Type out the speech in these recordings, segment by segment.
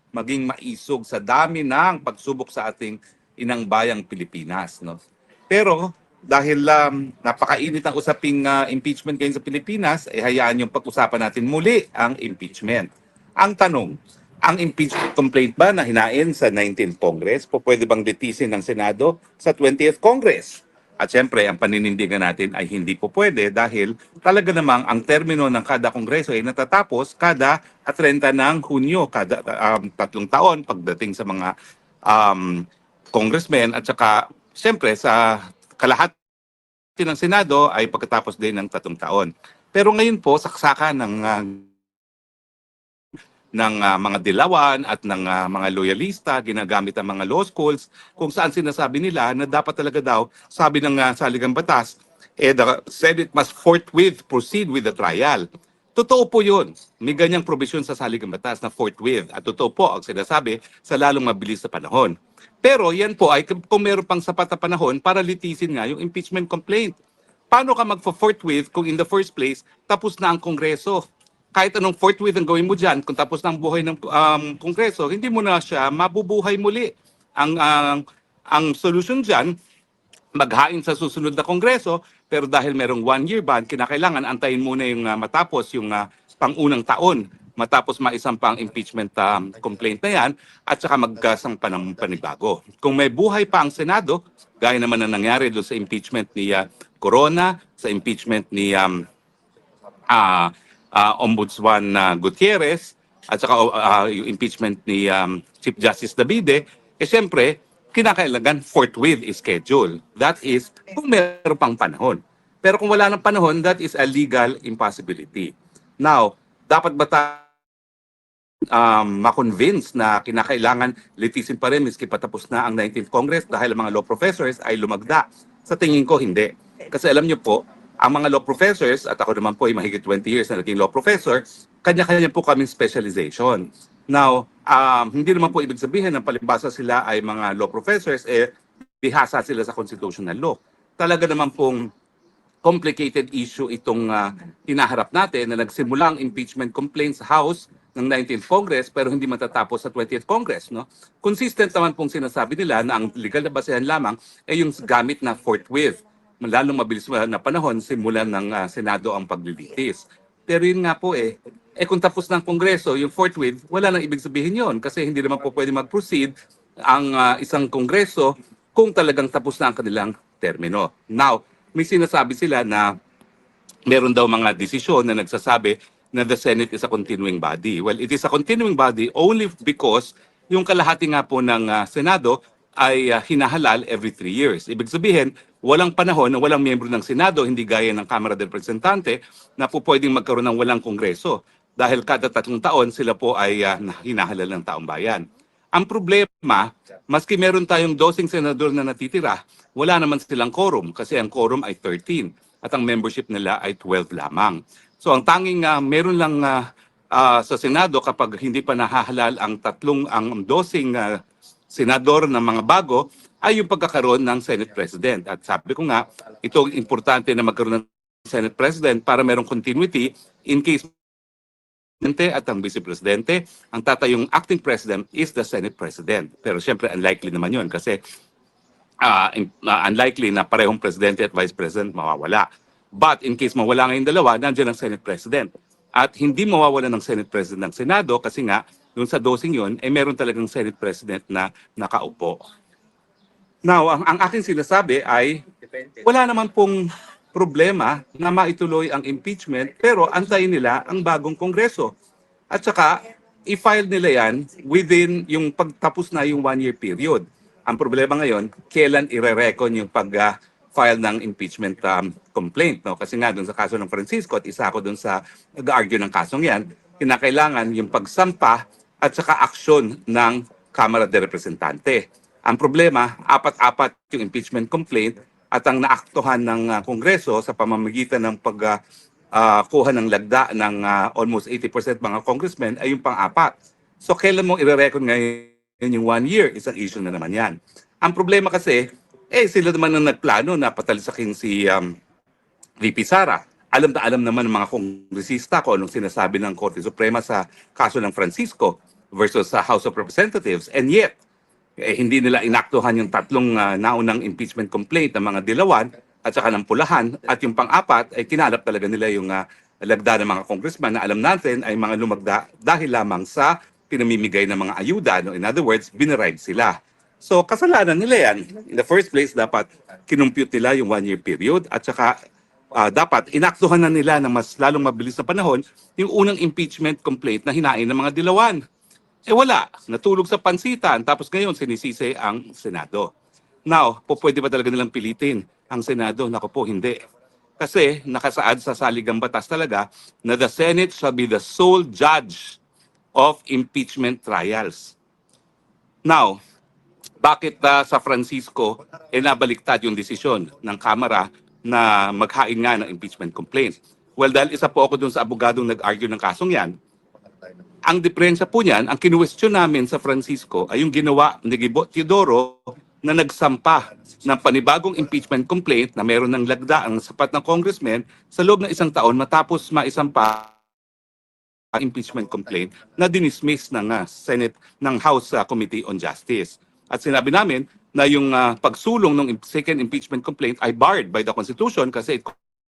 maging maisog sa dami ng pagsubok sa ating inang bayang Pilipinas. No? Pero dahil napakainit ang usaping impeachment ngayon sa Pilipinas, hayaan yung pag-usapan natin muli ang impeachment. Ang tanong, ang impeachment complaint ba na hinain sa 19th Congress po pwede bang litisin ng Senado sa 20th Congress? At syempre, ang paninindigan natin ay hindi po pwede dahil talaga namang ang termino ng kada kongreso ay natatapos kada 30 ng Hunyo, kada 3 taon pagdating sa mga congressmen at saka syempre sa kalahati ng Senado ay pagkatapos din ng 3 taon. Pero ngayon po, saksakan ng mga dilawan at ng mga loyalista, ginagamit ang mga law schools kung saan sinasabi nila na dapat talaga daw, sabi ng saligang batas, the Senate must forthwith proceed with the trial. Totoo po yun. May ganyang provision sa saligang batas na forthwith. At totoo po ang sinasabi sa lalong mabilis na panahon. Pero yan po ay kung meron pang sapat na panahon para litisin nga yung impeachment complaint. Paano ka magpo-forthwith kung in the first place tapos na ang Kongreso? Kahit anong forthwith ang gawin mo dyan, kung tapos na ang buhay ng Kongreso, hindi mo na siya mabubuhay muli. Ang solution dyan, maghain sa susunod na Kongreso, pero dahil merong 1-year ban, kinakailangan antayin muna yung matapos yung pang-unang taon, matapos maisampang impeachment complaint na yan, at saka magkasampa ng panibago. Kung may buhay pa ang Senado, gaya naman na nangyari doon sa impeachment ni Corona, sa impeachment ni Ombudsman Gutierrez, at saka yung impeachment ni Chief Justice Davide, siyempre, kinakailangan forthwith schedule. That is, kung meron pang panahon. Pero kung wala ng panahon, that is a legal impossibility. Now, dapat ba ma-convince na kinakailangan litisin pa rin miski patapos na ang 19th Congress dahil ang mga law professors ay lumagda? Sa tingin ko, hindi. Kasi alam niyo po, ang mga law professors, at ako naman po ay mahigit 20 years na naging law professor, kanya-kanya po kaming specialization. Now, hindi naman po ibig sabihin na palibasa sila ay mga law professors, bihasa sila sa constitutional law. Talaga naman pong complicated issue itong hinaharap natin na nagsimula ang impeachment complaint sa House ng 19th Congress pero hindi matatapos sa 20th Congress. No? Consistent naman pong sinasabi nila na ang legal na basehan lamang ay yung gamit na forthwith. Lalong mabilis na panahon, simulan ng Senado ang paglilitis. Pero yun nga po kung tapos ng Kongreso, yung forthwith, wala nang ibig sabihin yon kasi hindi naman po pwede mag-proceed ang isang Kongreso kung talagang tapos na ang kanilang termino. Now, may sinasabi sila na meron daw mga desisyon na nagsasabi na the Senate is a continuing body. Well, it is a continuing body only because yung kalahati nga po ng Senado ay hinahalal every 3 years. Ibig sabihin, walang panahon na walang miyembro ng Senado, hindi gaya ng Kamara de Representante, na po pwedeng magkaroon ng walang Kongreso. Dahil kada 3 taon, sila po ay hinahalal ng taong bayan. Ang problema, maski meron tayong 12 senador na natitira, wala naman silang quorum kasi ang quorum ay 13 at ang membership nila ay 12 lamang. So ang tanging meron lang sa Senado kapag hindi pa nahahalal ang 12 senador ng mga bago ay yung pagkakaroon ng Senate President. At sabi ko nga, ito importante na magkaroon ng Senate President para merong continuity in case at ang Vice Presidente, ang tatayong acting President is the Senate President. Pero siyempre unlikely naman yun kasi unlikely na parehong Presidente at Vice President mawawala. But in case mawala ngayong dalawa, nandiyan ang Senate President. At hindi mawawala ng Senate President ng Senado kasi nga, yung sa dosing yun, meron talagang Senate President na nakaupo. Now, ang aking sinasabi ay wala naman pong problema na maituloy ang impeachment pero antayin nila ang bagong Kongreso. At saka, i-file nila yan within yung pagtapos na yung 1-year period. Ang problema ngayon, kailan ire-recon yung pag-file ng impeachment complaint. No? Kasi nga doon sa kaso ng Francisco at isa ako doon sa nag-argue ng kasong yan, kinakailangan yung pagsampa at saka aksyon ng Kamara de Representante. Ang problema, 4-4 yung impeachment complaint at ang naaktuhan ng Kongreso sa pamamagitan ng pagkuha ng lagda ng almost 80% mga congressmen ay yung pang-4. So kailan mo ire-reckon ngayon yung 1 year? Isang issue na naman yan. Ang problema kasi, sila naman ang nagplano na patalisakin si VP Sara. Alam na alam naman ng mga kongresista kung anong sinasabi ng Korte Suprema sa kaso ng Francisco. versus sa House of Representatives. And yet, hindi nila inaktuhan yung tatlong naunang impeachment complaint ng mga dilawan at saka ng pulahan. At yung pang-apat ay kinalap talaga nila yung lagda ng mga congressman na alam natin ay mga lumagda dahil lamang sa pinamimigay ng mga ayuda. No? In other words, binaribe sila. So kasalanan nila yan. In the first place, dapat kinumpute nila yung 1-year period at saka dapat inaktuhan na nila ng mas lalong mabilis na panahon yung unang impeachment complaint na hinain ng mga dilawan. Wala, natulog sa pansitan tapos ngayon sinisisi ang Senado. Now, pwede ba talaga nilang pilitin ang Senado? Naku po, hindi. Kasi nakasaad sa saligang batas talaga na the Senate shall be the sole judge of impeachment trials. Now, bakit sa Francisco nabaliktad yung desisyon ng Kamara na maghain nga ng impeachment complaint? Well, dahil isa po ako dun sa abogadong nag-argue ng kasong yan, ang diferensya po niyan, ang kinuwestiyon namin sa Francisco ay yung ginawa ni Gibo Teodoro na nagsampa ng panibagong impeachment complaint na meron ng lagda ang sapat ng congressman sa loob ng 1 taon matapos maisampa ang impeachment complaint na dinismiss ng Senate ng House Committee on Justice. At sinabi namin na yung pagsulong ng second impeachment complaint ay barred by the Constitution kasi it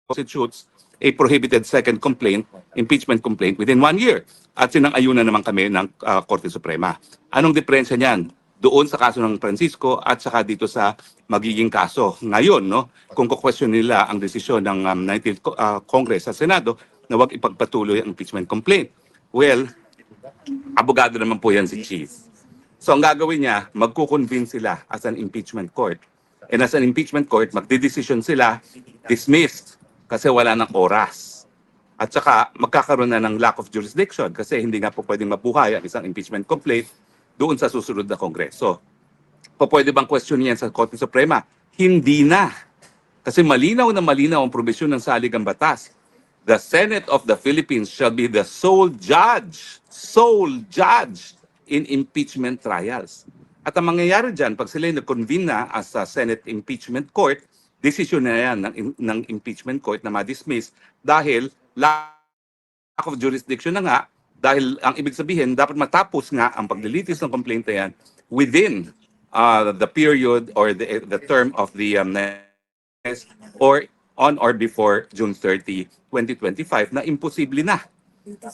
constitutes a prohibited second impeachment complaint within 1 year. At sinang-ayunan naman kami ng Korte Suprema. Anong diferensya niyan doon sa kaso ng Francisco at saka dito sa magiging kaso ngayon, no? Kung kukwestiyon nila ang desisyon ng 19th Congress sa Senado na wag ipagpatuloy ang impeachment complaint. Well, abogado naman po yan si Chief. So ang gagawin niya, magkukonvince sila as an impeachment court. And as an impeachment court, magdidesisyon sila dismissed kasi wala ng oras. At saka magkakaroon na ng lack of jurisdiction kasi hindi nga po pwedeng mabuhay ang isang impeachment complaint doon sa susunod na Kongreso. Pwede bang question yan sa Korte Suprema? Hindi na. Kasi malinaw na malinaw ang probisyon ng saligang batas. The Senate of the Philippines shall be the sole judge in impeachment trials. At ang mangyayari dyan, pag sila nag-convene na as a Senate Impeachment Court, desisyon na yan ng impeachment court na ma-dismiss dahil lack of jurisdiction na nga, dahil ang ibig sabihin, dapat matapos nga ang paglilitis ng complaint na yan within the period or the term of the or on or before June 30, 2025 na imposible na.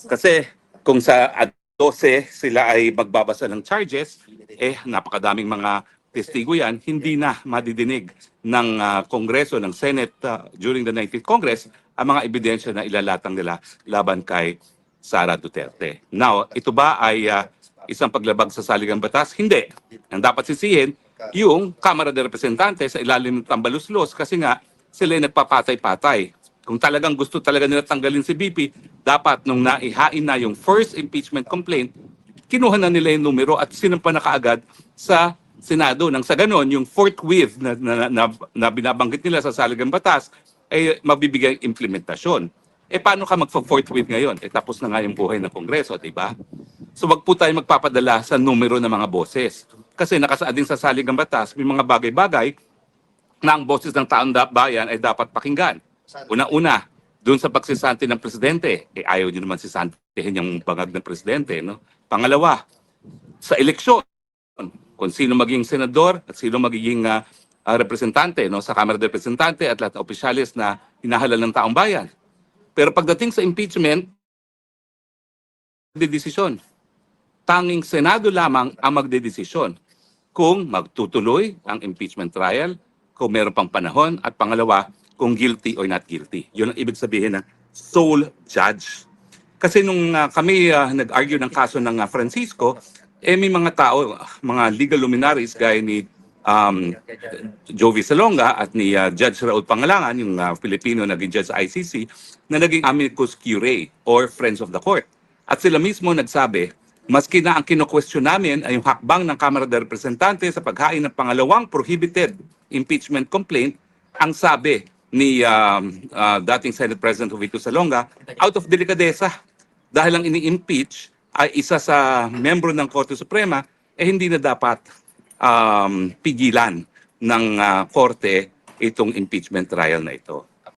Kasi kung sa 12 sila ay magbabasa ng charges, napakadaming mga testigo yan, hindi na madidinig ng Kongreso, ng Senate during the 19th Congress ang mga ebidensya na ilalatang nila laban kay Sara Duterte. Now, ito ba ay isang paglabag sa saligang batas? Hindi. Ang dapat sisihin, yung Kamara de Representantes sa ilalim ng tambaluslos kasi nga sila ay nagpapatay-patay. Kung talagang gusto talaga nila tanggalin si BP, dapat nung naihain na yung first impeachment complaint, kinuha na nila yung numero at sinampa na kaagad sa Senado. Nang sa ganon, yung forthwith na binabanggit nila sa saligang batas ay mabibigay implementasyon. Paano ka magpa-forthwith ngayon? Tapos na nga yung buhay ng Kongreso, di ba? So wag po tayo magpapadala sa numero ng mga boses. Kasi nakasaad din sa saligang batas, may mga bagay-bagay na ang boses ng taong bayan ay dapat pakinggan. Una-una, doon sa pagsisante ng presidente, ayaw nyo naman sisantihin yung bangag ng presidente. No? Pangalawa, sa eleksyon, kung sino maging senador at sino magiging representante sa Kamara de Representante at lahat ng opisyalis na hinahalal ng taong bayan. Pero pagdating sa impeachment, magdedesisyon. Tanging Senado lamang ang magdedesisyon kung magtutuloy ang impeachment trial, kung meron pang panahon, at pangalawa, kung guilty or not guilty. Yun ang ibig sabihin ng sole judge. Kasi nung kami nag-argue ng kaso ng Francisco, may mga tao, mga legal luminaries gaya ni Jovi Salonga at ni Judge Raul Pangalangan, yung Filipino naging judge sa ICC, na naging amicus curiae or friends of the court. At sila mismo nagsabi, maski na ang kino-question namin ay yung hakbang ng Kamara de Representante sa paghain ng pangalawang prohibited impeachment complaint, ang sabi ni dating Senate President Jovito Salonga, out of delicadeza, dahil ang ini-impeach ay isa sa membro ng Korte Suprema, hindi na dapat pigilan ng Korte itong impeachment trial na ito.